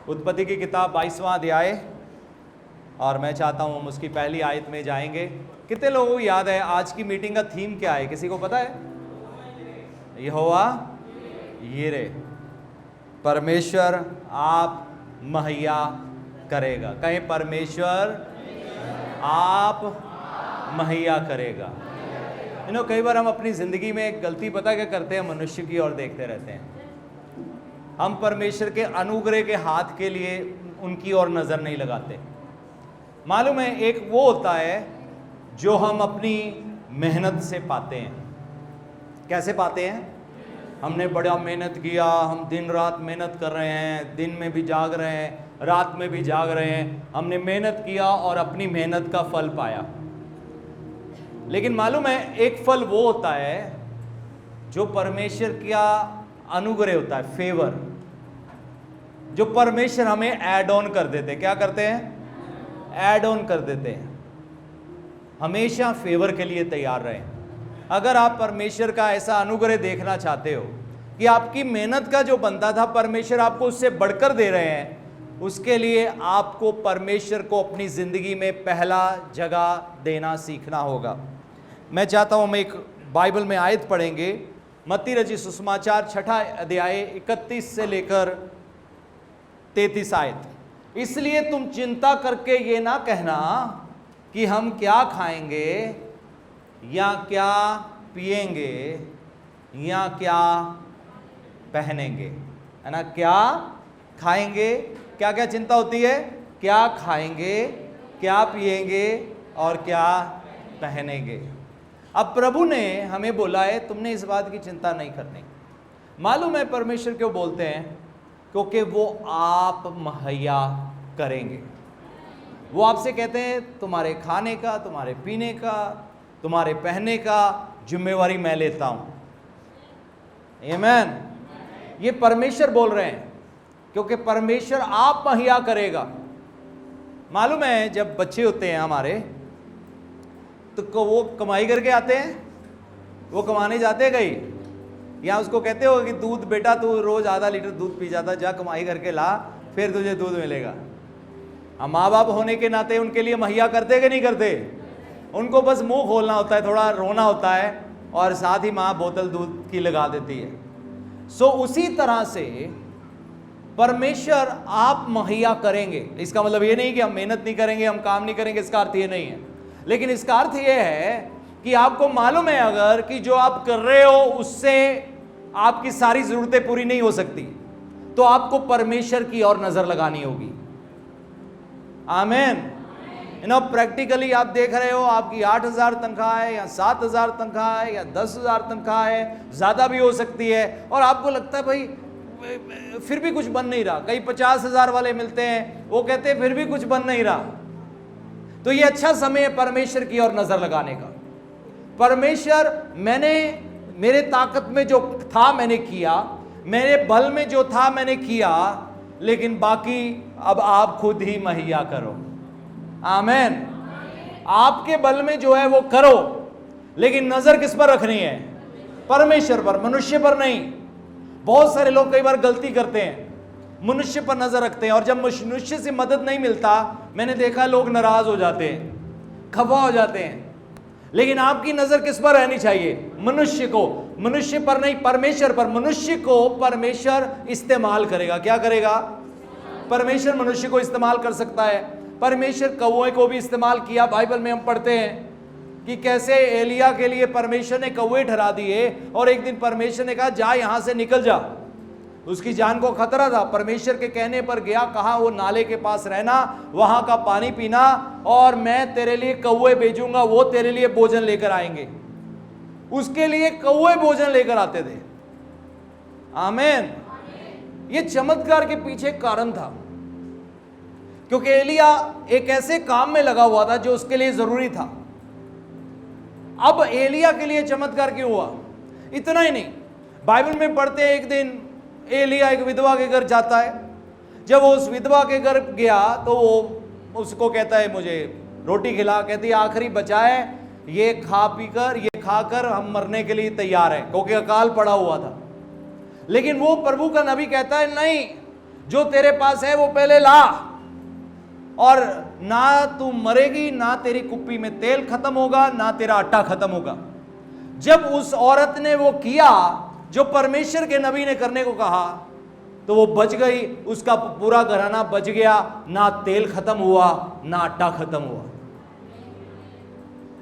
उत्पत्ति की किताब 22वां अध्याय, और मैं चाहता हूं हम उसकी पहली आयत में जाएंगे। कितने लोगों को याद है आज की मीटिंग का थीम क्या है? किसी को पता है? यहोवा यिरे, परमेश्वर आप मुहैया करेगा। कहीं परमेश्वर आप मुहैया करेगा। कई बार हम अपनी जिंदगी में एक गलती पता क्या करते हैं? मनुष्य की ओर देखते रहते हैं। हम परमेश्वर के अनुग्रह के हाथ के लिए उनकी ओर नजर नहीं लगाते। मालूम है, एक वो होता है जो हम अपनी मेहनत से पाते हैं। कैसे पाते हैं? हमने बड़ा मेहनत किया, हम दिन रात मेहनत कर रहे हैं, दिन में भी जाग रहे हैं, रात में भी जाग रहे हैं, हमने मेहनत किया और अपनी मेहनत का फल पाया। लेकिन मालूम है, एक फल वो होता है जो परमेश्वर का अनुग्रह होता है, फेवर, जो परमेश्वर हमें ऐड ऑन कर देते हैं। क्या करते हैं? ऐड ऑन कर देते हैं। हमेशा फेवर के लिए तैयार रहें। अगर आप परमेश्वर का ऐसा अनुग्रह देखना चाहते हो कि आपकी मेहनत का जो बनता था परमेश्वर आपको उससे बढ़कर दे रहे हैं, उसके लिए आपको परमेश्वर को अपनी जिंदगी में पहला जगह देना सीखना होगा। मैं चाहता हूं हम एक बाइबल में आयत पढ़ेंगे, मत्ती रचित सुसमाचार 6 अध्याय 31 से लेकर 33 आयत। इसलिए तुम चिंता करके ये ना कहना कि हम क्या खाएंगे या क्या पिएंगे या क्या पहनेंगे, है ना? क्या खाएंगे, क्या क्या चिंता होती है? क्या खाएंगे, क्या पिएंगे और क्या पहनेंगे। अब प्रभु ने हमें बोला है तुमने इस बात की चिंता नहीं करनी। मालूम है परमेश्वर क्यों बोलते हैं? क्योंकि वो आप मुहैया करेंगे। वो आपसे कहते हैं तुम्हारे खाने का, तुम्हारे पीने का, तुम्हारे पहनने का जिम्मेवारी मैं लेता हूं। आमीन। ये परमेश्वर बोल रहे हैं, क्योंकि परमेश्वर आप मुहैया करेगा। मालूम है, जब बच्चे होते हैं हमारे तो वो कमाई करके आते हैं, वो कमाने जाते हैं कहीं, या उसको कहते हो कि दूध बेटा तू रोज आधा लीटर दूध पी जाता, जा कमाई करके ला, फिर तुझे दूध मिलेगा। हम माँ बाप होने के नाते उनके लिए मुहैया करते कि नहीं करते? उनको बस मुंह खोलना होता है, थोड़ा रोना होता है, और साथ ही माँ बोतल दूध की लगा देती है। सो उसी तरह से परमेश्वर आप मुहैया करेंगे। इसका मतलब ये नहीं कि हम मेहनत नहीं करेंगे, हम काम नहीं करेंगे, इसका अर्थ ये नहीं है। लेकिन इसका अर्थ यह है कि आपको मालूम है अगर कि जो आप कर रहे हो उससे आपकी सारी जरूरतें पूरी नहीं हो सकती, तो आपको परमेश्वर की ओर नजर लगानी होगी। आमीन। प्रैक्टिकली आप देख रहे हो आपकी 8,000 तनख्वाह है या 7,000 तनख्वाह है या 10,000 तनख्वाह है, ज्यादा भी हो सकती है, और आपको लगता है भाई फिर भी कुछ बन नहीं रहा। कई 50,000 वाले मिलते हैं, वो कहते हैं फिर भी कुछ बन नहीं रहा। तो ये अच्छा समय है परमेश्वर की ओर नजर लगाने का। परमेश्वर, मैंने मेरे ताकत में जो था मैंने किया, मेरे बल में जो था मैंने किया, लेकिन बाकी अब आप खुद ही मुहैया करो। आमीन। आपके बल में जो है वो करो, लेकिन नजर किस पर रखनी है? परमेश्वर पर, मनुष्य पर नहीं। बहुत सारे लोग कई बार गलती करते हैं, मनुष्य पर नजर रखते हैं, और जब मनुष्य से मदद नहीं मिलता, मैंने देखा लोग नाराज हो जाते हैं, खफा हो जाते हैं। लेकिन आपकी नजर किस पर रहनी चाहिए? मनुष्य को, मनुष्य पर नहीं, परमेश्वर पर। मनुष्य को परमेश्वर इस्तेमाल करेगा। क्या करेगा? परमेश्वर मनुष्य को इस्तेमाल कर सकता है। परमेश्वर कौवे को भी इस्तेमाल किया। बाइबल में हम पढ़ते हैं कि कैसे एलिया के लिए परमेश्वर ने कौवे ठहरा दिए, और एक दिन परमेश्वर ने कहा जा यहां से निकल जा। उसकी जान को खतरा था। परमेश्वर के कहने पर गया, कहा वो नाले के पास रहना, वहां का पानी पीना, और मैं तेरे लिए कौवे भेजूंगा, वो तेरे लिए भोजन लेकर आएंगे। उसके लिए कौवे भोजन लेकर आते थे। आमीन। ये चमत्कार के पीछे कारण था, क्योंकि एलिया एक ऐसे काम में लगा हुआ था जो उसके लिए जरूरी था। अब एलिया के लिए चमत्कार क्यों हुआ? इतना ही नहीं, बाइबल में पढ़ते हैं एक दिन एलिया एक विधवा के घर जाता है। जब वो उस विधवा के घर गया तो वो उसको कहता है मुझे रोटी खिला। कहती है आखिरी बचा है, ये खा पीकर, ये खाकर हम मरने के लिए तैयार हैं, क्योंकि अकाल पड़ा हुआ था। लेकिन वो प्रभु का नबी कहता है नहीं, जो तेरे पास है वो पहले ला, और ना तू मरेगी, ना तेरी कुप्पी में तेल खत्म होगा, ना तेरा आटा खत्म होगा। जब उस औरत ने वो किया जो परमेश्वर के नबी ने करने को कहा, तो वो बच गई, उसका पूरा घराना बच गया, ना तेल खत्म हुआ, ना आटा खत्म हुआ।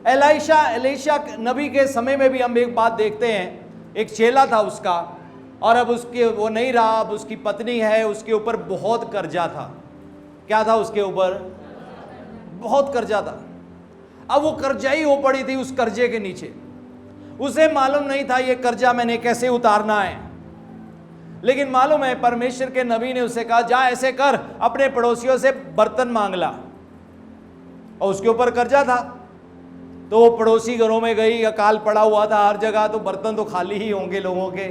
एलीशा नबी के समय में भी हम एक बात देखते हैं, एक चेला था उसका, और अब उसके वो नहीं रहा, अब उसकी पत्नी है, उसके ऊपर बहुत कर्जा था। क्या था उसके ऊपर? बहुत कर्जा था। अब वो कर्जाई हो पड़ी थी उस कर्जे के नीचे। उसे मालूम नहीं था ये कर्जा मैंने कैसे उतारना है, लेकिन मालूम है परमेश्वर के नबी ने उसे कहा, जा ऐसे कर, अपने पड़ोसियों से बर्तन मांग ला। और उसके ऊपर कर्जा था, तो वो पड़ोसी घरों में गई, अकाल पड़ा हुआ था हर जगह, तो बर्तन तो खाली ही होंगे लोगों के,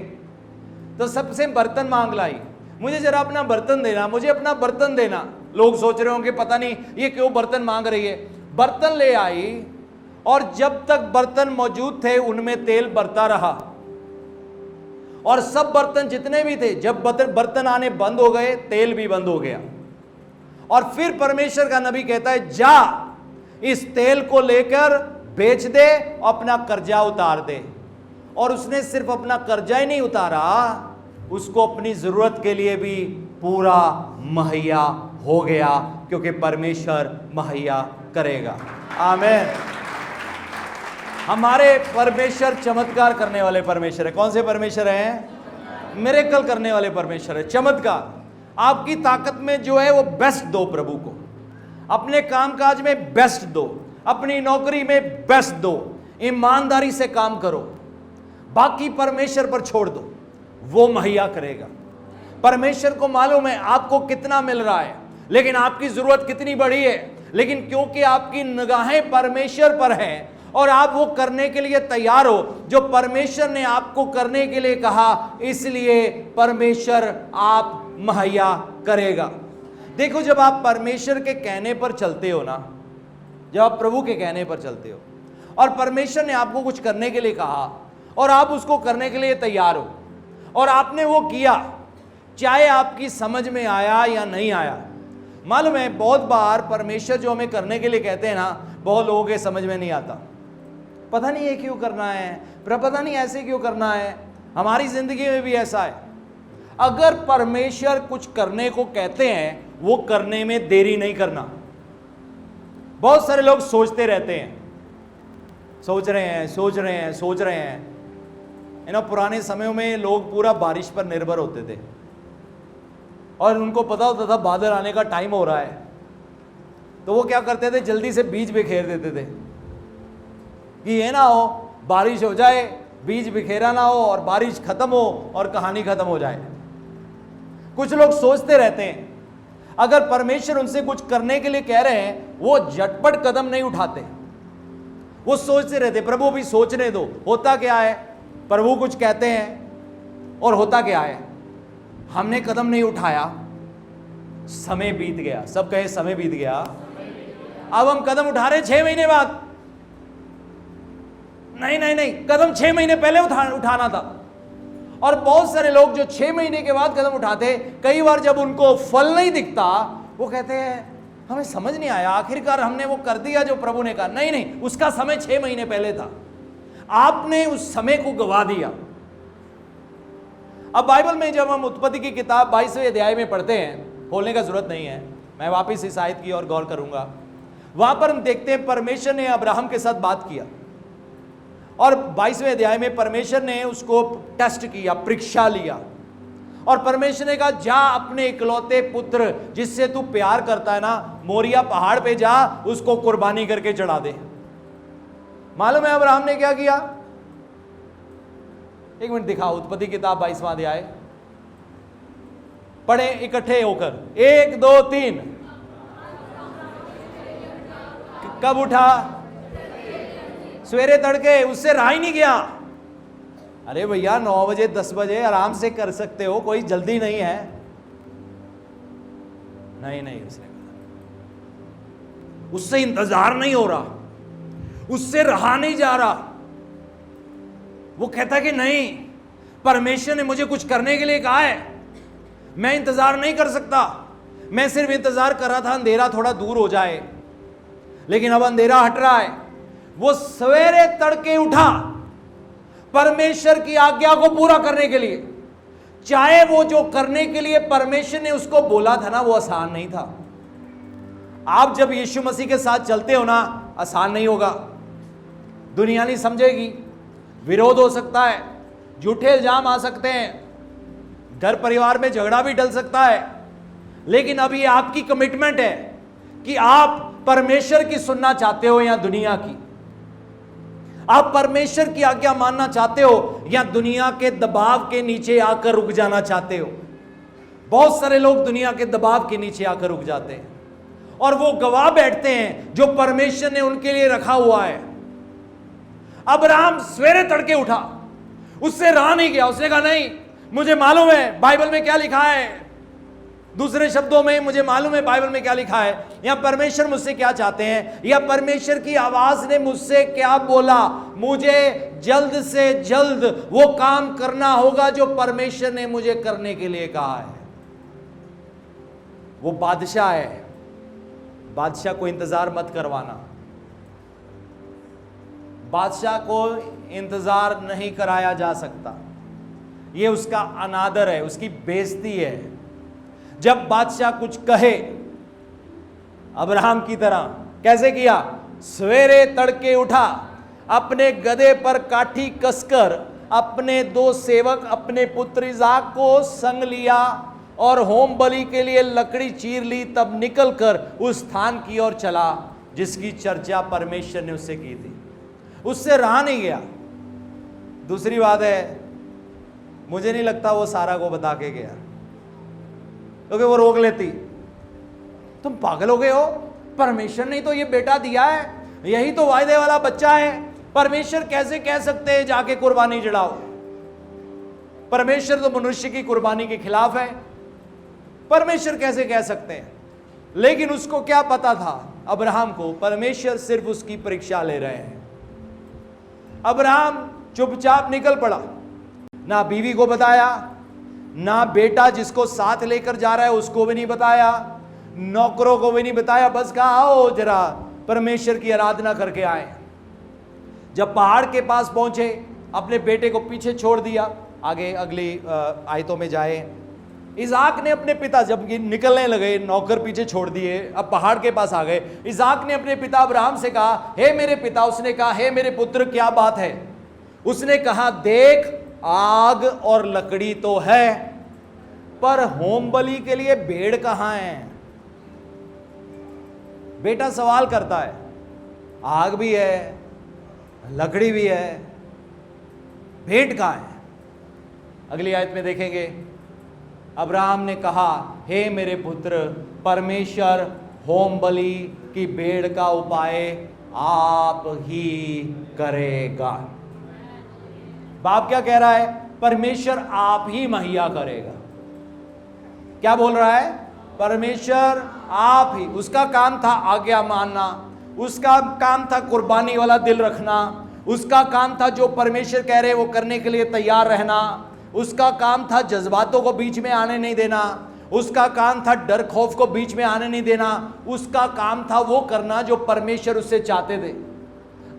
तो सबसे बर्तन मांग लाई, मुझे जरा अपना बर्तन देना, मुझे अपना बर्तन देना। लोग सोच रहे होंगे पता नहीं ये क्यों बर्तन मांग रही है। बर्तन ले आई, और जब तक बर्तन मौजूद थे उनमें तेल बरता रहा, और सब बर्तन जितने भी थे, जब बर्तन आने बंद हो गए, तेल भी बंद हो गया। और फिर परमेश्वर का नबी कहता है, जा इस तेल को लेकर बेच दे, अपना कर्जा उतार दे। और उसने सिर्फ अपना कर्जा ही नहीं उतारा, उसको अपनी जरूरत के लिए भी पूरा मुहैया हो गया, क्योंकि परमेश्वर मुहैया करेगा। आमीन। हमारे परमेश्वर चमत्कार करने वाले परमेश्वर है। कौन से परमेश्वर हैं? मिरेकल करने वाले परमेश्वर है। चमत्कार, आपकी ताकत में जो है वो बेस्ट दो प्रभु को, अपने कामकाज में बेस्ट दो, अपनी नौकरी में बेस्ट दो, ईमानदारी से काम करो, बाकी परमेश्वर पर छोड़ दो, वो मुहैया करेगा। परमेश्वर को मालूम है आपको कितना मिल रहा है, लेकिन आपकी जरूरत कितनी बड़ी है, लेकिन क्योंकि आपकी निगाहें परमेश्वर पर हैं और आप वो करने के लिए तैयार हो जो परमेश्वर ने आपको करने के लिए कहा, इसलिए परमेश्वर आप मुहैया करेगा। देखो, जब आप परमेश्वर के कहने पर चलते हो ना, जब आप प्रभु के कहने पर चलते हो और परमेश्वर ने आपको कुछ करने के लिए कहा और आप उसको करने के लिए तैयार हो और आपने वो किया, चाहे आपकी समझ में आया या नहीं आया। मालूम है बहुत बार परमेश्वर जो हमें करने के लिए कहते हैं ना, बहुत लोगों के समझ में नहीं आता। पता नहीं ये क्यों करना है, पता नहीं ऐसे क्यों करना है। हमारी जिंदगी में भी ऐसा है, अगर परमेश्वर कुछ करने को कहते हैं, वो करने में देरी नहीं करना। बहुत सारे लोग सोचते रहते हैं, सोच रहे हैं। पुराने समयों में लोग पूरा बारिश पर निर्भर होते थे और उनको पता होता था बादल आने का टाइम हो रहा है, तो वो क्या करते थे, जल्दी से बीज बिखेर देते थे कि ये ना हो बारिश हो जाए, बीज बिखेरा ना हो और बारिश खत्म हो और कहानी खत्म हो जाए। कुछ लोग सोचते रहते हैं, अगर परमेश्वर उनसे कुछ करने के लिए कह रहे हैं, वो झटपट कदम नहीं उठाते, वो सोचते रहते प्रभु भी सोचने दो। होता क्या है, प्रभु कुछ कहते हैं और होता क्या है, हमने कदम नहीं उठाया, समय बीत गया। सब कहे समय बीत गया। अब हम कदम उठा रहे 6 महीने बाद। नहीं, कदम 6 महीने पहले उठाना था। और बहुत सारे लोग जो 6 महीने के बाद कदम उठाते, कई बार जब उनको फल नहीं दिखता, वो कहते हैं हमें समझ नहीं आया, आखिरकार हमने वो कर दिया जो प्रभु ने कहा। नहीं, उसका समय 6 महीने पहले था, आपने उस समय को गवा दिया। अब बाइबल में जब हम उत्पत्ति की किताब 22वें अध्याय में पढ़ते हैं, खोलने का जरूरत नहीं है, मैं वापस इस आयत की ओर गौर करूंगा। वहां पर हम देखते हैं परमेश्वर ने अब्राहम के साथ बात किया और 22वें अध्याय में परमेश्वर ने उसको टेस्ट किया, परीक्षा लिया, और परमेश्वर ने कहा जा अपने इकलौते पुत्र जिससे तू प्यार करता है ना, मोरिया पहाड़ पे जा, उसको कुर्बानी करके चढ़ा दे। मालूम है अब्राहम ने क्या किया? एक मिनट दिखाओ, उत्पत्ति किताब 22वां अध्याय पढ़े इकट्ठे होकर, 1 2 3। कब उठा? सवेरे तड़के, उससे रहा ही नहीं गया। अरे भैया 9 बजे 10 बजे आराम से कर सकते हो, कोई जल्दी नहीं है। नहीं, उससे इंतजार नहीं हो रहा, उससे रहा नहीं जा रहा। वो कहता कि नहीं, परमेश्वर ने मुझे कुछ करने के लिए कहा है, मैं इंतजार नहीं कर सकता। मैं सिर्फ इंतजार कर रहा था अंधेरा थोड़ा दूर हो जाए, लेकिन अब अंधेरा हट रहा है। वो सवेरे तड़के उठा परमेश्वर की आज्ञा को पूरा करने के लिए। चाहे वो जो करने के लिए परमेश्वर ने उसको बोला था ना, वो आसान नहीं था। आप जब यीशु मसीह के साथ चलते हो ना, आसान नहीं होगा। दुनिया नहीं समझेगी, विरोध हो सकता है, झूठे इल्जाम आ सकते हैं, घर परिवार में झगड़ा भी डल सकता है, लेकिन अब ये आपकी कमिटमेंट है कि आप परमेश्वर की सुनना चाहते हो या दुनिया की। आप परमेश्वर की आज्ञा मानना चाहते हो या दुनिया के दबाव के नीचे आकर रुक जाना चाहते हो। बहुत सारे लोग दुनिया के दबाव के नीचे आकर रुक जाते हैं और वो गवा बैठते हैं जो परमेश्वर ने उनके लिए रखा हुआ है। अब्राहम सवेरे तड़के उठा, उससे रहा नहीं गया। उसने कहा नहीं, मुझे मालूम है बाइबल में क्या लिखा है। दूसरे शब्दों में, मुझे मालूम है बाइबल में क्या लिखा है, या परमेश्वर मुझसे क्या चाहते हैं, या परमेश्वर की आवाज ने मुझसे क्या बोला। मुझे जल्द से जल्द वो काम करना होगा जो परमेश्वर ने मुझे करने के लिए कहा है। वो बादशाह है, बादशाह को इंतजार मत करवाना। बादशाह को इंतजार नहीं कराया जा सकता, ये उसका अनादर है, उसकी बेइज्जती है। जब बादशाह कुछ कहे, अब्राहम की तरह कैसे किया, सवेरे तड़के उठा, अपने गधे पर काठी कसकर अपने 2 सेवक, अपने पुत्र इसाक को संग लिया और होम बलि के लिए लकड़ी चीर ली। तब निकलकर उस स्थान की ओर चला जिसकी चर्चा परमेश्वर ने उससे की थी। उससे रहा नहीं गया। दूसरी बात है, मुझे नहीं लगता वो सारा को बता के गया, क्योंकि वो रोक लेती। तुम पागल हो गए हो, परमेश्वर ने तो ये बेटा दिया है, यही तो वायदे वाला बच्चा है। परमेश्वर कैसे कह सकते हैं जाके कुर्बानी चढ़ाओ। परमेश्वर तो मनुष्य की कुर्बानी के खिलाफ है, परमेश्वर कैसे कह सकते हैं। लेकिन उसको क्या पता था, अब्राहम को, परमेश्वर सिर्फ उसकी परीक्षा ले रहे हैं। अब्राहम चुपचाप निकल पड़ा, ना बीवी को बताया, ना बेटा जिसको साथ लेकर जा रहा है उसको भी नहीं बताया, नौकरों को भी नहीं बताया। बस कहा आओ जरा परमेश्वर की आराधना करके आए। जब पहाड़ के पास पहुंचे, अपने बेटे को पीछे छोड़ दिया। आगे अगली आयतों में जाए, इसाक ने अपने पिता, जब निकलने लगे, नौकर पीछे छोड़ दिए, अब पहाड़ के पास आ गए। इसाक ने अपने पिता अब्राहम से कहा, हे मेरे पिता। उसने कहा, हे मेरे पुत्र, क्या बात है। उसने कहा, देख, आग और लकड़ी तो है, पर होम बलि के लिए भेड़ कहां है। बेटा सवाल करता है, आग भी है, लकड़ी भी है, भेंट कहां है। अगली आयत में देखेंगे, अब्राहम ने कहा, हे मेरे पुत्र, परमेश्वर होम बलि की भेड़ का उपाय आप ही करेगा। बाप क्या कह रहा है, परमेश्वर आप ही मुहैया करेगा। क्या बोल रहा है, परमेश्वर आप ही। उसका काम था आज्ञा मानना, उसका काम था कुर्बानी वाला दिल रखना, उसका काम था जो परमेश्वर कह रहे वो करने के लिए तैयार रहना, उसका काम था जज्बातों को बीच में आने नहीं देना, उसका काम था डर खौफ को बीच में आने नहीं देना, उसका काम था वो करना जो परमेश्वर उससे चाहते थे।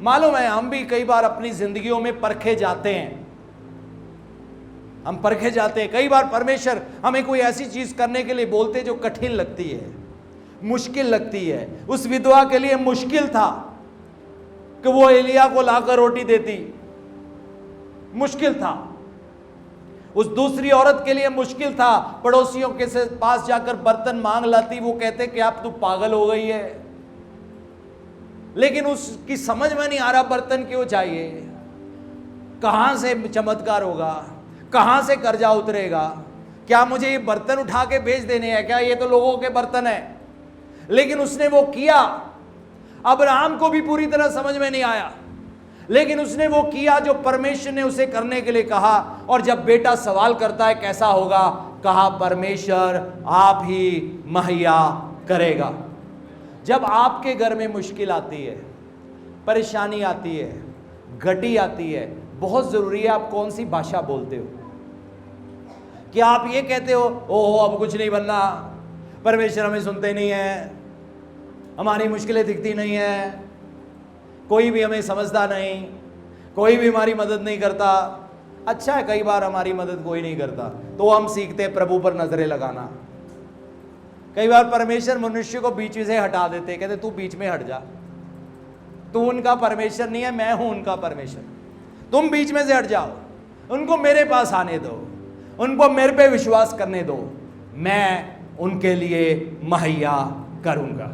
मालूम है, हम भी कई बार अपनी जिंदगियों में परखे जाते हैं, हम परखे जाते हैं। कई बार परमेश्वर हमें कोई ऐसी चीज करने के लिए बोलते जो कठिन लगती है, मुश्किल लगती है। उस विधवा के लिए मुश्किल था कि वो एलिया को लाकर रोटी देती, मुश्किल था। उस दूसरी औरत के लिए मुश्किल था, पड़ोसियों के पास जाकर बर्तन मांग लाती, वो कहते कि आप तू पागल हो गई है। लेकिन उसकी समझ में नहीं आ रहा बर्तन क्यों चाहिए, कहां से चमत्कार होगा, कहां से कर्जा उतरेगा, क्या मुझे ये बर्तन उठा के बेच देने हैं क्या, ये तो लोगों के बर्तन है। लेकिन उसने वो किया। अब्राहम को भी पूरी तरह समझ में नहीं आया, लेकिन उसने वो किया जो परमेश्वर ने उसे करने के लिए कहा। और जब बेटा सवाल करता है कैसा होगा, कहा परमेश्वर आप ही मुहैया करेगा। जब आपके घर में मुश्किल आती है, परेशानी आती है, घटी आती है, बहुत जरूरी है आप कौन सी भाषा बोलते हो। क्या आप ये कहते हो ओहो अब कुछ नहीं बनना, परमेश्वर हमें सुनते नहीं है, हमारी मुश्किलें दिखती नहीं है, कोई भी हमें समझता नहीं, कोई भी हमारी मदद नहीं करता। अच्छा है, कई बार हमारी मदद कोई नहीं करता तो हम सीखते हैं प्रभु पर नजरें लगाना। कई बार परमेश्वर मनुष्य को बीच से हटा देते, कहते तू बीच में हट जा, तू उनका परमेश्वर नहीं है, मैं हूं उनका परमेश्वर, तुम बीच में से हट जाओ, उनको मेरे पास आने दो, उनको मेरे पे विश्वास करने दो, मैं उनके लिए मुहैया करूंगा।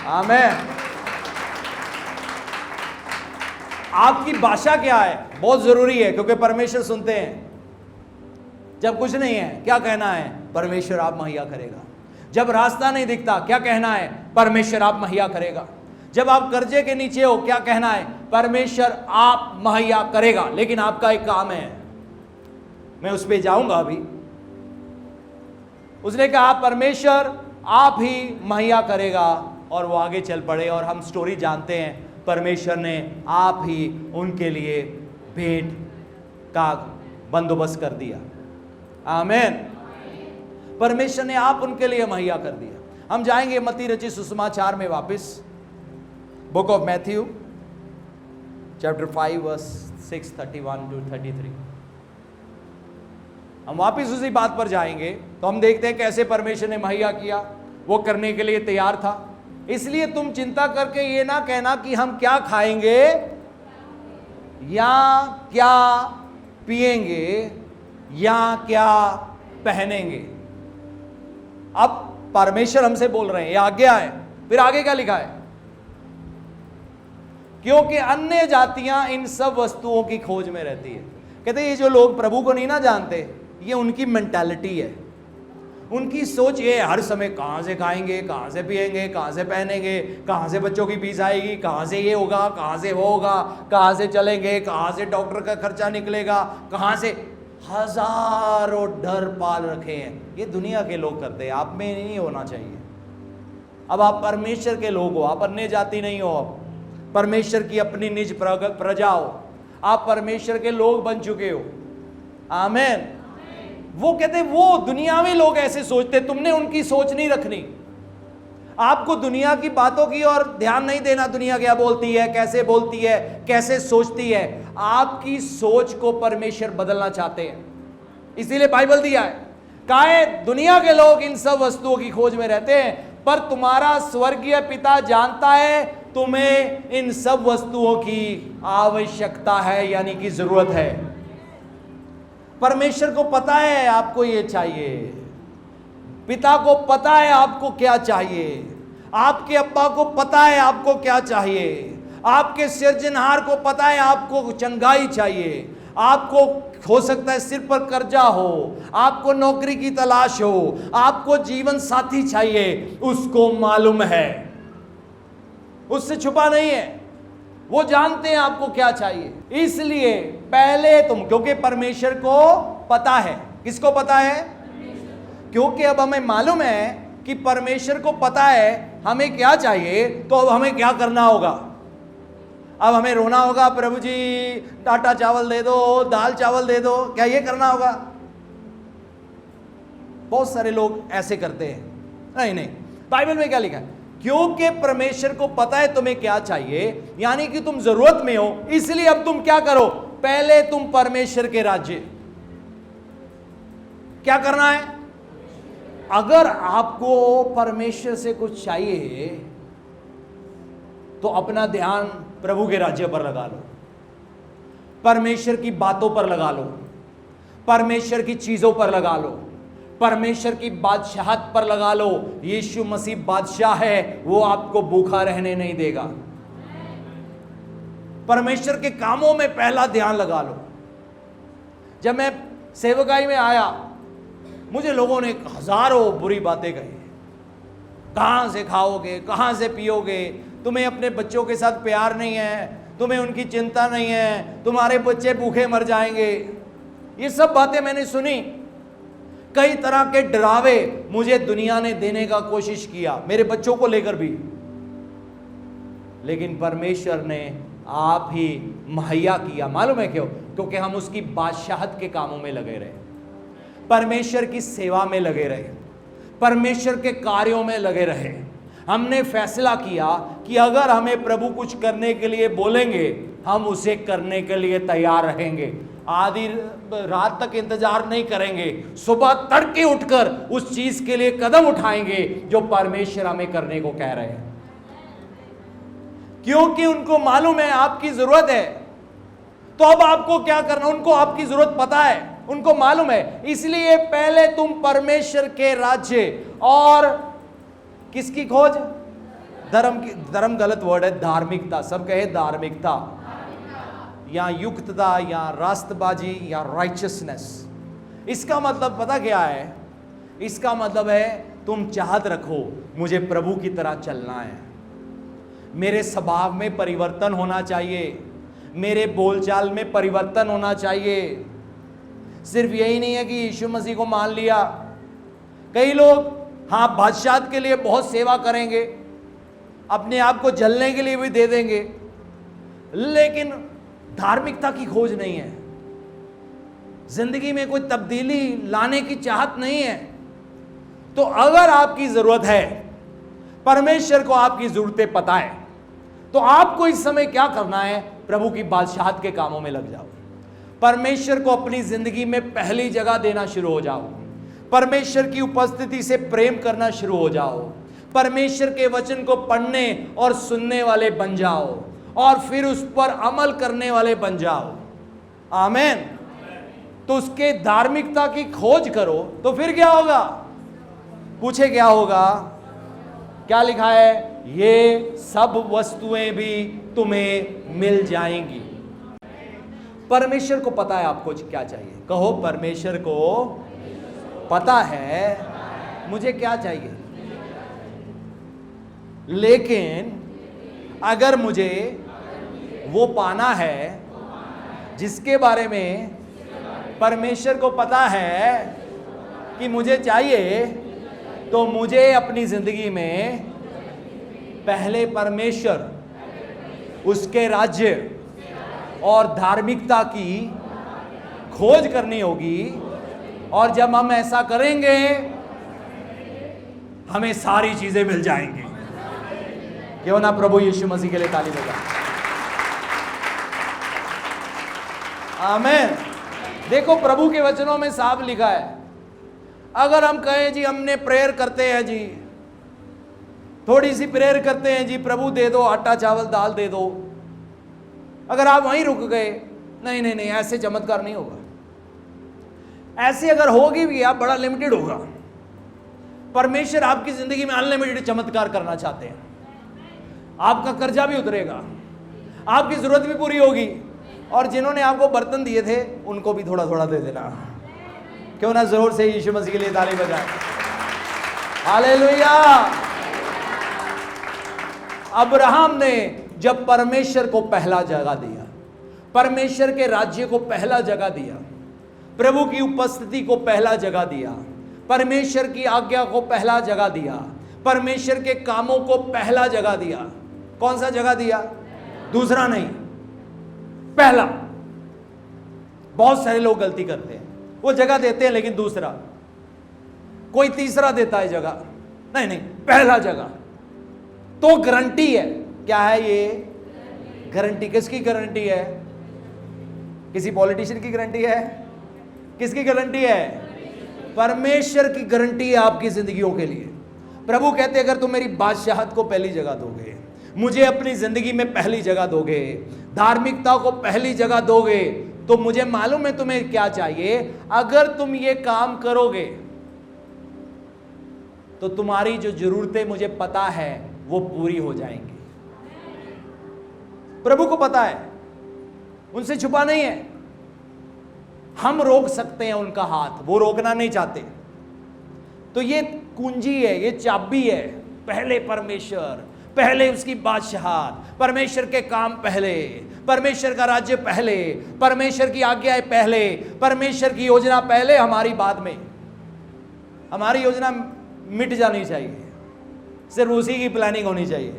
आमीन। आपकी भाषा क्या है बहुत जरूरी है, क्योंकि परमेश्वर सुनते हैं। जब कुछ नहीं है क्या कहना है, परमेश्वर आप मुहैया करेगा। जब रास्ता नहीं दिखता क्या कहना है, परमेश्वर आप मुहैया करेगा। जब आप कर्जे के नीचे हो क्या कहना है, परमेश्वर आप मुहैया करेगा। लेकिन आपका एक काम है, मैं उस पर जाऊंगा अभी। उसने कहा परमेश्वर आप ही मुहैया करेगा, और वो आगे चल पड़े। और हम स्टोरी जानते हैं, परमेश्वर ने आप ही उनके लिए भेंट का बंदोबस्त कर दिया। आमीन। परमेश्वर ने आप उनके लिए मुहैया कर दिया। हम जाएंगे मत्ती रचित सुसमाचार में वापस, book of Matthew chapter 5 verse 6:31 to 33। हम वापस उसी बात पर जाएंगे तो हम देखते हैं कैसे परमेश्वर ने मुहैया किया, वो करने के लिए तैयार था। इसलिए तुम चिंता करके ये ना कहना कि हम क्या खाएंगे या क्या पिएंगे या क्या पहनेंगे। अब परमेश्वर हमसे बोल रहे हैं, ये आज्ञा है। फिर आगे क्या लिखा है, क्योंकि अन्य जातियां इन सब वस्तुओं की खोज में रहती है। कहते ये जो लोग प्रभु को नहीं ना जानते, ये उनकी मेंटालिटी है, उनकी सोच ये हर समय कहां से खाएंगे, कहां से पिएंगे, कहां से पहनेंगे, कहां से बच्चों की फीस आएगी, कहां से ये होगा, कहां से वो होगा, कहां से चलेंगे, कहां से डॉक्टर का खर्चा निकलेगा, कहां से। हजारों डर पाल रखे हैं, ये दुनिया के लोग करते हैं, आप में नहीं होना चाहिए। अब आप परमेश्वर के लोग हो, आप अन्य जाति नहीं हो, परमेश्वर की अपनी निज प्रजा हो, आप परमेश्वर के लोग बन चुके हो। आमीन। वो कहते वो दुनियावी लोग ऐसे सोचते, तुमने उनकी सोच नहीं रखनी। आपको दुनिया की बातों की और ध्यान नहीं देना, दुनिया क्या बोलती है, कैसे बोलती है, कैसे सोचती है। आपकी सोच को परमेश्वर बदलना चाहते हैं, इसीलिए बाइबल दिया है। कहा है दुनिया के लोग इन सब वस्तुओं की खोज में रहते हैं, पर तुम्हारा स्वर्गीय पिता जानता है तुम्हें इन सब वस्तुओं की आवश्यकता है, यानी कि जरूरत है। परमेश्वर को पता है आपको ये चाहिए, पिता को पता है आपको क्या चाहिए, आपके अब्बा को पता है आपको क्या चाहिए, आपके सृजनहार को पता है आपको चंगाई चाहिए, आपको हो सकता है सिर पर कर्जा हो, आपको नौकरी की तलाश हो, आपको जीवन साथी चाहिए, उसको मालूम है, उससे छुपा नहीं है। वो जानते हैं आपको क्या चाहिए। इसलिए पहले तुम, क्योंकि परमेश्वर को पता है। किसको पता है? क्योंकि अब हमें मालूम है कि परमेश्वर को पता है हमें क्या चाहिए, तो अब हमें क्या करना होगा। अब हमें रोना होगा, प्रभु जी टाटा चावल दे दो, दाल चावल दे दो, क्या ये करना होगा? बहुत सारे लोग ऐसे करते हैं। नहीं नहीं, बाइबल में क्या लिखा है? क्योंकि परमेश्वर को पता है तुम्हें क्या चाहिए, यानी कि तुम जरूरत में हो, इसलिए अब तुम क्या करो, पहले तुम परमेश्वर के राज्य। क्या करना है? अगर आपको परमेश्वर से कुछ चाहिए तो अपना ध्यान प्रभु के राज्य पर लगा लो, परमेश्वर की बातों पर लगा लो, परमेश्वर की चीजों पर लगा लो, परमेश्वर की बादशाहत पर लगा लो। यीशु मसीह बादशाह है, वो आपको भूखा रहने नहीं देगा। परमेश्वर के कामों में पहला ध्यान लगा लो। जब मैं सेवकाई में आया, मुझे लोगों ने हजारों बुरी बातें कही, कहां से खाओगे, कहां से पियोगे, तुम्हें अपने बच्चों के साथ प्यार नहीं है, तुम्हें उनकी चिंता नहीं है, तुम्हारे बच्चे भूखे मर जाएंगे। ये सब बातें मैंने सुनी। कई तरह के डरावे मुझे दुनिया ने देने का कोशिश किया, मेरे बच्चों को लेकर भी। लेकिन परमेश्वर ने आप ही मुहैया किया। मालूम है क्यों? क्योंकि हम उसकी बादशाहत के कामों में लगे रहे। परमेश्वर की सेवा में लगे रहे, परमेश्वर के कार्यों में लगे रहे। हमने फैसला किया कि अगर हमें प्रभु कुछ करने के लिए बोलेंगे, हम उसे करने के लिए तैयार रहेंगे। आधी रात तक इंतजार नहीं करेंगे, सुबह तड़के उठकर उस चीज के लिए कदम उठाएंगे जो परमेश्वर हमें करने को कह रहे हैं, क्योंकि उनको मालूम है आपकी जरूरत है। तो अब आपको क्या करना, उनको आपकी जरूरत पता है, उनको मालूम है। इसलिए पहले तुम परमेश्वर के राज्य और किसकी खोज, धर्म गलत वर्ड है, धार्मिकता। सब कहे धार्मिकता, या युक्तता, या रास्तबाजी, या राइचियसनेस। इसका मतलब पता क्या है? इसका मतलब है तुम चाहत रखो मुझे प्रभु की तरह चलना है, मेरे स्वभाव में परिवर्तन होना चाहिए, मेरे बोलचाल में परिवर्तन होना चाहिए। सिर्फ यही नहीं है कि यीशु मसीह को मान लिया। कई लोग हाँ बादशाह के लिए बहुत सेवा करेंगे, अपने आप को जलने के लिए भी दे देंगे, लेकिन धार्मिकता की खोज नहीं है, जिंदगी में कोई तब्दीली लाने की चाहत नहीं है। तो अगर आपकी जरूरत है, परमेश्वर को आपकी जरूरतें पता है, तो आपको इस समय क्या करना है? प्रभु की बादशाहत के कामों में लग जाओ, परमेश्वर को अपनी जिंदगी में पहली जगह देना शुरू हो जाओ, परमेश्वर की उपस्थिति से प्रेम करना शुरू हो जाओ, परमेश्वर के वचन को पढ़ने और सुनने वाले बन जाओ, और फिर उस पर अमल करने वाले बन जाओ। आमीन। तो उसके धार्मिकता की खोज करो, तो फिर क्या होगा? पूछे क्या होगा? क्या लिखा है? ये सब वस्तुएं भी तुम्हें मिल जाएंगी। परमेश्वर को पता है आपको क्या चाहिए। कहो, परमेश्वर को पता है मुझे क्या चाहिए। लेकिन अगर मुझे वो पाना है जिसके बारे में परमेश्वर को पता है कि मुझे चाहिए, तो मुझे अपनी जिंदगी में पहले परमेश्वर, उसके राज्य और धार्मिकता की खोज करनी होगी। और जब हम ऐसा करेंगे, हमें सारी चीजें मिल जाएंगी। क्यों ना प्रभु यीशु मसीह के लिए ताली बजाएं। आमीन। देखो, प्रभु के वचनों में साफ लिखा है, अगर हम कहें जी हमने प्रेयर करते हैं जी, थोड़ी सी प्रेयर करते हैं जी, प्रभु दे दो आटा चावल दाल दे दो, अगर आप वहीं रुक गए, नहीं नहीं नहीं, ऐसे चमत्कार नहीं होगा। ऐसे अगर होगी भी, आप बड़ा लिमिटेड होगा। परमेश्वर आपकी जिंदगी में अनलिमिटेड चमत्कार करना चाहते हैं। आपका कर्जा भी उतरेगा, आपकी जरूरत भी पूरी होगी, और जिन्होंने आपको बर्तन दिए थे उनको भी थोड़ा थोड़ा दे देना। क्यों ना जोर से यीशु मसीह के लिए ताली बजाएं। हालेलुया। अब्राहम ने जब परमेश्वर को पहला जगह दिया, परमेश्वर के राज्य को पहला जगह दिया, प्रभु की उपस्थिति को पहला जगह दिया, परमेश्वर की आज्ञा को पहला जगह दिया, परमेश्वर के कामों को पहला जगह दिया। कौन सा जगह दिया? दूसरा नहीं, पहला। बहुत सारे लोग गलती करते हैं, वो जगह देते हैं लेकिन दूसरा, कोई तीसरा देता है जगह। नहीं नहीं, पहला जगह। तो गारंटी है, क्या है ये? गारंटी। किसकी गारंटी है? किसी पॉलिटिशियन की गारंटी है? किसकी गारंटी है? परमेश्वर की गारंटी है आपकी जिंदगियों के लिए। प्रभु कहते हैं, अगर तुम मेरी बादशाहत को पहली जगह दोगे, मुझे अपनी जिंदगी में पहली जगह दोगे, धार्मिकता को पहली जगह दोगे, तो मुझे मालूम है तुम्हें क्या चाहिए। अगर तुम ये काम करोगे तो तुम्हारी जो जरूरतें मुझे पता है वो पूरी हो जाएंगी। प्रभु को पता है, उनसे छुपा नहीं है। हम रोक सकते हैं उनका हाथ, वो रोकना नहीं चाहते। तो ये कुंजी है, ये चाबी है। पहले परमेश्वर, पहले उसकी बादशाहत, परमेश्वर के काम पहले, परमेश्वर का राज्य पहले, परमेश्वर की आज्ञाएं पहले, परमेश्वर की योजना पहले, हमारी बाद में। हमारी योजना मिट जानी चाहिए, सिर्फ उसी की प्लानिंग होनी चाहिए।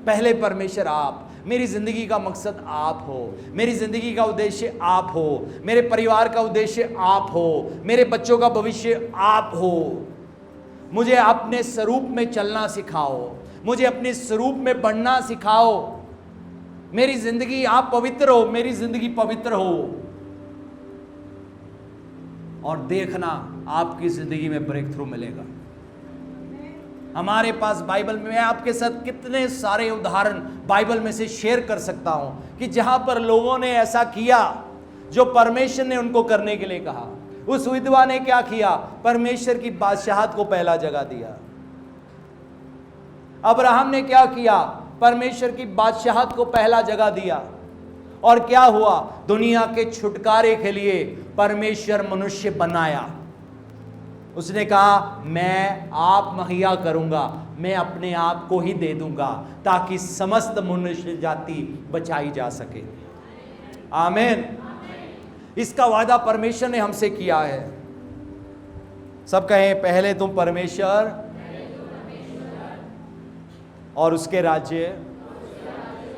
पहले परमेश्वर आप, मेरी जिंदगी का मकसद आप हो, मेरी जिंदगी का उद्देश्य आप हो, मेरे परिवार का उद्देश्य आप हो, मेरे बच्चों का भविष्य आप हो। मुझे अपने स्वरूप में चलना सिखाओ, मुझे अपने स्वरूप में बढ़ना सिखाओ। मेरी जिंदगी आप पवित्र हो, मेरी जिंदगी पवित्र हो। और देखना आपकी जिंदगी में ब्रेक थ्रू मिलेगा। हमारे पास बाइबल में, मैं आपके साथ कितने सारे उदाहरण बाइबल में से शेयर कर सकता हूं कि जहां पर लोगों ने ऐसा किया जो परमेश्वर ने उनको करने के लिए कहा। उस विधवा ने क्या किया? परमेश्वर की बादशाहत को पहला जगह दिया। अब्राहम ने क्या किया? परमेश्वर की बादशाहत को पहला जगह दिया। और क्या हुआ? दुनिया के छुटकारे के लिए परमेश्वर मनुष्य बनाया। उसने कहा मैं आप मुहैया करूंगा, मैं अपने आप को ही दे दूंगा ताकि समस्त मनुष्य जाति बचाई जा सके। आमीन। इसका वादा परमेश्वर ने हमसे किया है। सब कहें, पहले तुम परमेश्वर और उसके राज्य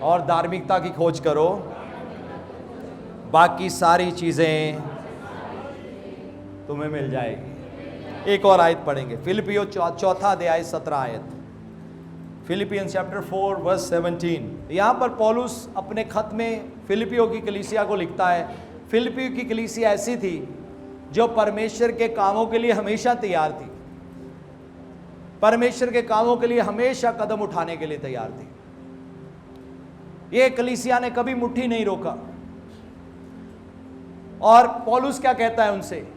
और धार्मिकता की खोज करो, बाकी सारी चीजें तुम्हें मिल जाएगी। एक और आयत पढ़ेंगे, फिलिपियो चौथा अध्याय 17 आयत। Philippians chapter 4 verse 17। यहां पर पौलुस अपने खत में फिलिपियो की कलीसिया को लिखता है। फिलिपियो की कलीसिया ऐसी थी जो परमेश्वर के कामों के लिए हमेशा तैयार थी, परमेश्वर के कामों के लिए हमेशा कदम उठाने के लिए तैयार थी। यह कलीसिया ने कभी मुट्ठी नहीं रोका। और पौलुस क्या कहता है उनसे?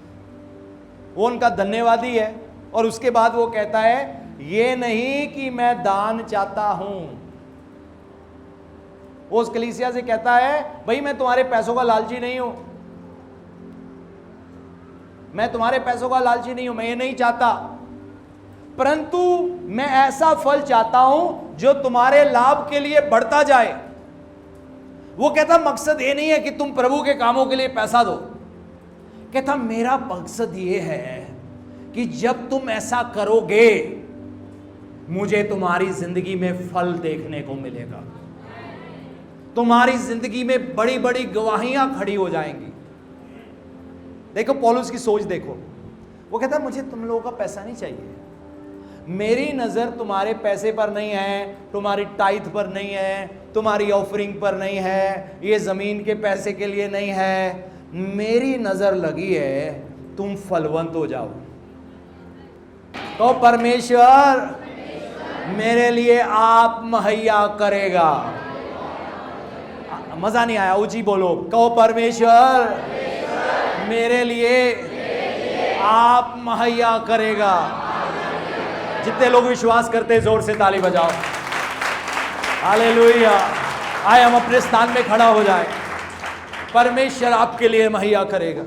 वो उनका धन्यवादी है। और उसके बाद वो कहता है, ये नहीं कि मैं दान चाहता हूं। वो उस कलीसिया से कहता है, भाई मैं तुम्हारे पैसों का लालची नहीं हूं, मैं तुम्हारे पैसों का लालची नहीं हूं, मैं ये नहीं चाहता, परंतु मैं ऐसा फल चाहता हूं जो तुम्हारे लाभ के लिए बढ़ता जाए। वो कहता मकसद ये नहीं है कि तुम प्रभु के कामों के लिए पैसा दो। कहता मेरा मकसद ये है कि जब तुम ऐसा करोगे मुझे तुम्हारी जिंदगी में फल देखने को मिलेगा, तुम्हारी जिंदगी में बड़ी बड़ी गवाहियां खड़ी हो जाएंगी। देखो पौलुस की सोच देखो। वो कहता मुझे तुम लोगों का पैसा नहीं चाहिए, मेरी नजर तुम्हारे पैसे पर नहीं है, तुम्हारी टाइथ पर नहीं है, तुम्हारी ऑफरिंग पर नहीं है, ये जमीन के पैसे के लिए नहीं है। मेरी नजर लगी है तुम फलवंत हो जाओ। तो परमेश्वर मेरे लिए आप मुहैया करेगा। मजा नहीं आया? ऊंची बोलो, कहो परमेश्वर मेरे लिए आप मुहैया करेगा। जितने लोग विश्वास करते हैं जोर से ताली बजाओ। हालेलुया। आए हम अपने स्थान में खड़ा हो जाए। परमेश्वर आपके लिए मुहैया करेगा।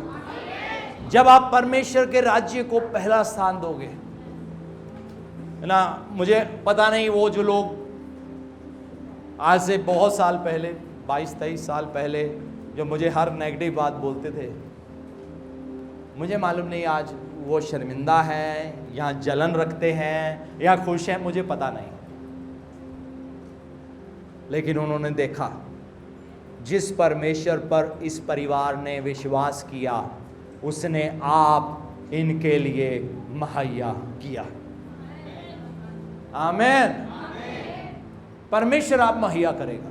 जब आप परमेश्वर के राज्य को पहला स्थान दोगे ना। मुझे पता नहीं वो जो लोग आज से बहुत साल पहले 22-23 साल पहले जो मुझे हर नेगेटिव बात बोलते थे, मुझे मालूम नहीं आज वो शर्मिंदा हैं या जलन रखते हैं या खुश हैं, मुझे पता नहीं। लेकिन उन्होंने देखा जिस परमेश्वर पर इस परिवार ने विश्वास किया उसने आप इनके लिए मुहैया किया। आमीन। परमेश्वर आप मुहैया करेगा।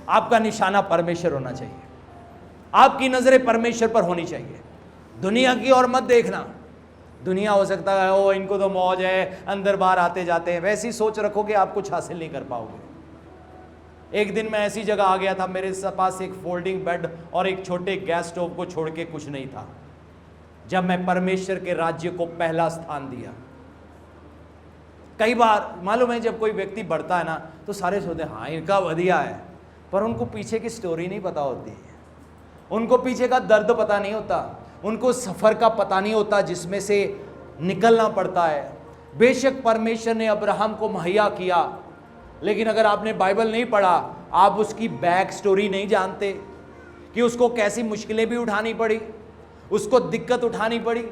आपका निशाना परमेश्वर होना चाहिए, आपकी नजरें परमेश्वर पर होनी चाहिए। दुनिया की ओर मत देखना। दुनिया हो सकता है ओ इनको तो मौज है, अंदर बाहर आते जाते हैं, वैसी सोच रखोगे आप कुछ हासिल नहीं कर पाओगे। एक दिन मैं ऐसी जगह आ गया था, मेरे पास एक फोल्डिंग बेड और एक छोटे गैस स्टोव को छोड़ के कुछ नहीं था। जब मैं परमेश्वर के राज्य को पहला स्थान दिया। कई बार मालूम है जब कोई व्यक्ति बढ़ता है ना तो सारे सोचते हैं हाँ इनका बढ़िया है, पर उनको पीछे की स्टोरी नहीं पता होती है, उनको पीछे का दर्द पता नहीं होता, उनको सफर का पता नहीं होता जिसमें से निकलना पड़ता है। बेशक परमेश्वर ने अब्राहम को मुहैया किया, लेकिन अगर आपने बाइबल नहीं पढ़ा आप उसकी बैक स्टोरी नहीं जानते कि उसको कैसी मुश्किलें भी उठानी पड़ी, उसको दिक्कत उठानी पड़ी।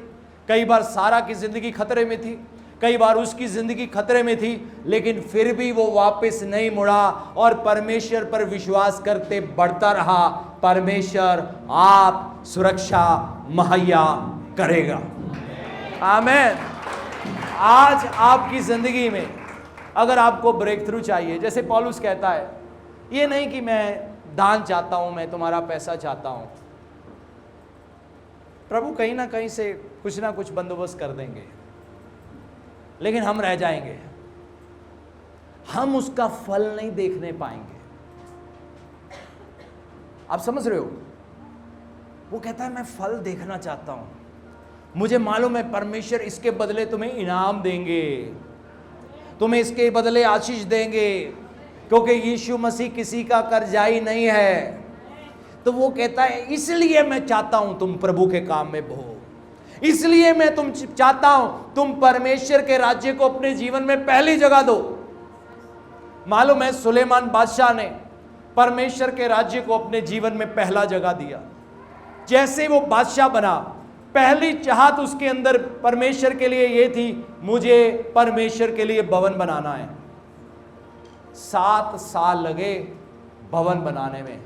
कई बार सारा की जिंदगी खतरे में थी, कई बार उसकी जिंदगी खतरे में थी, लेकिन फिर भी वो वापस नहीं मुड़ा और परमेश्वर पर विश्वास करते बढ़ता रहा। परमेश्वर आप सुरक्षा मुहैया करेगा। आमीन। आज आपकी जिंदगी में अगर आपको ब्रेक थ्रू चाहिए, जैसे पौलुस कहता है, ये नहीं कि मैं दान चाहता हूं, मैं तुम्हारा पैसा चाहता हूं, प्रभु कहीं ना कहीं से कुछ ना कुछ बंदोबस्त कर देंगे, लेकिन हम रह जाएंगे, हम उसका फल नहीं देखने पाएंगे। आप समझ रहे हो? वो कहता है मैं फल देखना चाहता हूं, मुझे मालूम है परमेश्वर इसके बदले तुम्हें इनाम देंगे, तुम्हें इसके बदले आशीष देंगे, क्योंकि यीशु मसीह किसी का कर्जाई नहीं है। तो वो कहता है इसलिए मैं चाहता हूं तुम प्रभु के काम में बहो, इसलिए मैं तुम चाहता हूं तुम परमेश्वर के राज्य को अपने जीवन में पहली जगह दो। मालूम है सुलेमान बादशाह ने परमेश्वर के राज्य को अपने जीवन में पहला जगह दिया। जैसे वो बादशाह बना, पहली चाहत उसके अंदर परमेश्वर के लिए ये थी, मुझे परमेश्वर के लिए भवन बनाना है। 7 साल लगे भवन बनाने में,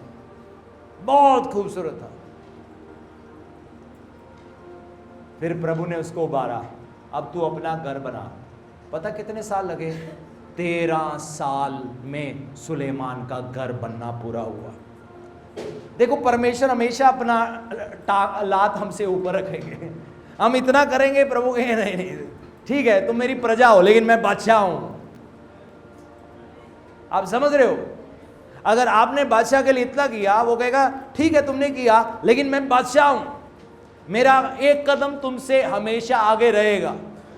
बहुत खूबसूरत था। फिर प्रभु ने उसको उबारा, अब तू अपना घर बना। पता कितने साल लगे? 13 साल में सुलेमान का घर बनना पूरा हुआ। देखो परमेश्वर हमेशा अपना लात हमसे ऊपर रखेंगे। हम इतना करेंगे, प्रभु कहेंगे नहीं नहीं ठीक है तुम मेरी प्रजा हो, लेकिन मैं बादशाह हूं। आप समझ रहे हो? अगर आपने बादशाह के लिए इतना किया, वो कहेगा ठीक है तुमने किया, लेकिन मैं बादशाह हूं, मेरा एक कदम तुमसे हमेशा आगे रहेगा।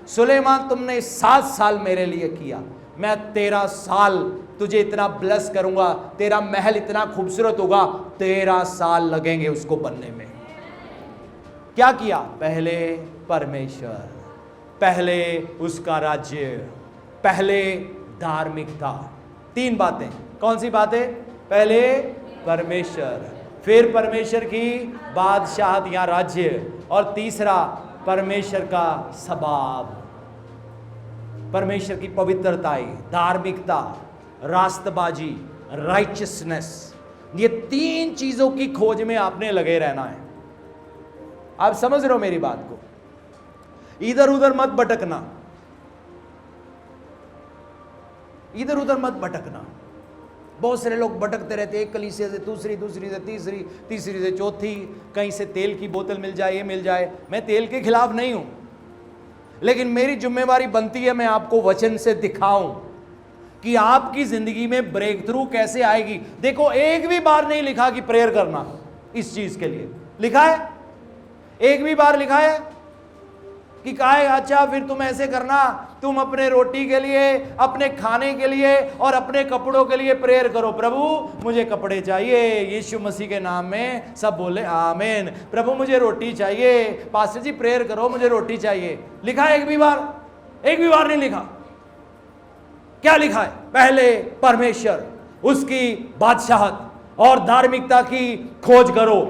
सुलेमान तुमने 7 साल मेरे लिए किया, मैं 13 साल तुझे इतना ब्लेस करूंगा, तेरा महल इतना खूबसूरत होगा, 13 साल लगेंगे उसको बनने में। क्या किया? पहले परमेश्वर, पहले उसका राज्य, पहले धार्मिकता। 3 बातें। कौन सी बातें? पहले परमेश्वर, फिर परमेश्वर की बादशाहत या राज्य, और तीसरा परमेश्वर का स्वभाव, परमेश्वर की पवित्रता, धार्मिकता, रास्तबाजी, राइचियसनेस। ये 3 चीजों की खोज में आपने लगे रहना है। आप समझ रहे हो मेरी बात को? इधर उधर मत भटकना, इधर उधर मत भटकना। बहुत सारे लोग भटकते रहते, एक कलीसिया से दूसरी, दूसरी से तीसरी, तीसरी से चौथी, कहीं से तेल की बोतल मिल जाए, ये मिल जाए। मैं तेल के खिलाफ नहीं हूं, लेकिन मेरी जिम्मेवारी बनती है मैं आपको वचन से दिखाऊं कि आपकी जिंदगी में ब्रेक थ्रू कैसे आएगी। देखो एक भी बार नहीं लिखा कि प्रेयर करना इस चीज के लिए, लिखा है? एक भी बार लिखा है कि कहा है अच्छा फिर तुम ऐसे करना, तुम अपने रोटी के लिए, अपने खाने के लिए और अपने कपड़ों के लिए प्रेयर करो। प्रभु मुझे कपड़े चाहिए, यीशु मसीह के नाम में सब बोले आमीन। प्रभु मुझे रोटी चाहिए, पास्टर जी प्रेयर करो मुझे रोटी चाहिए। लिखा है एक भी बार? एक भी बार नहीं लिखा। क्या लिखा है? पहले परमेश्वर, उसकी बादशाहत और धार्मिकता की खोज करो।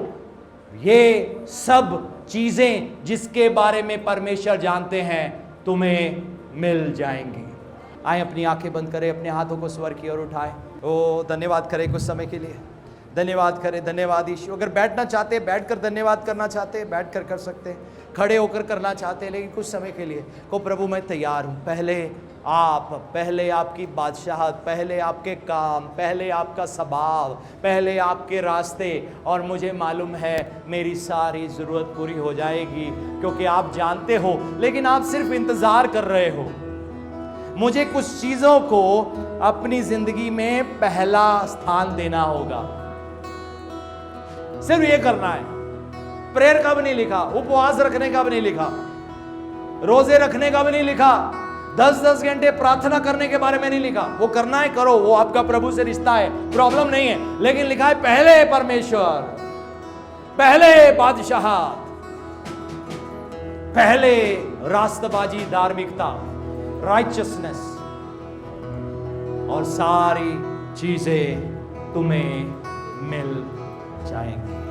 ये सब चीजें जिसके बारे में परमेश्वर जानते हैं तुम्हें मिल जाएंगी। आए अपनी आंखें बंद करें, अपने हाथों को स्वर की ओर उठाएं। ओ धन्यवाद करें कुछ समय के लिए, धन्यवाद करें। धन्यवाद यीशु। अगर बैठना चाहते हैं, बैठकर धन्यवाद करना चाहते हैं, बैठ कर सकते हैं। खड़े होकर करना चाहते हैं, लेकिन कुछ समय के लिए को प्रभु मैं तैयार हूँ। पहले आप, पहले आपकी बादशाहत, पहले आपके काम, पहले आपका स्वभाव, पहले आपके रास्ते, और मुझे मालूम है मेरी सारी ज़रूरत पूरी हो जाएगी, क्योंकि आप जानते हो, लेकिन आप सिर्फ इंतज़ार कर रहे हो। मुझे कुछ चीज़ों को अपनी ज़िंदगी में पहला स्थान देना होगा, सिर्फ ये करना है। प्रेयर का भी नहीं लिखा, उपवास रखने का भी नहीं लिखा, रोजे रखने का भी नहीं लिखा, 10-10 घंटे प्रार्थना करने के बारे में नहीं लिखा। वो करना है करो, वो आपका प्रभु से रिश्ता है, प्रॉब्लम नहीं है। लेकिन लिखा है पहले परमेश्वर, पहले बादशाहत, पहले रास्तबाजी, धार्मिकता, राइचियसनेस, और सारी चीजें तुम्हें मिल जाएंगी।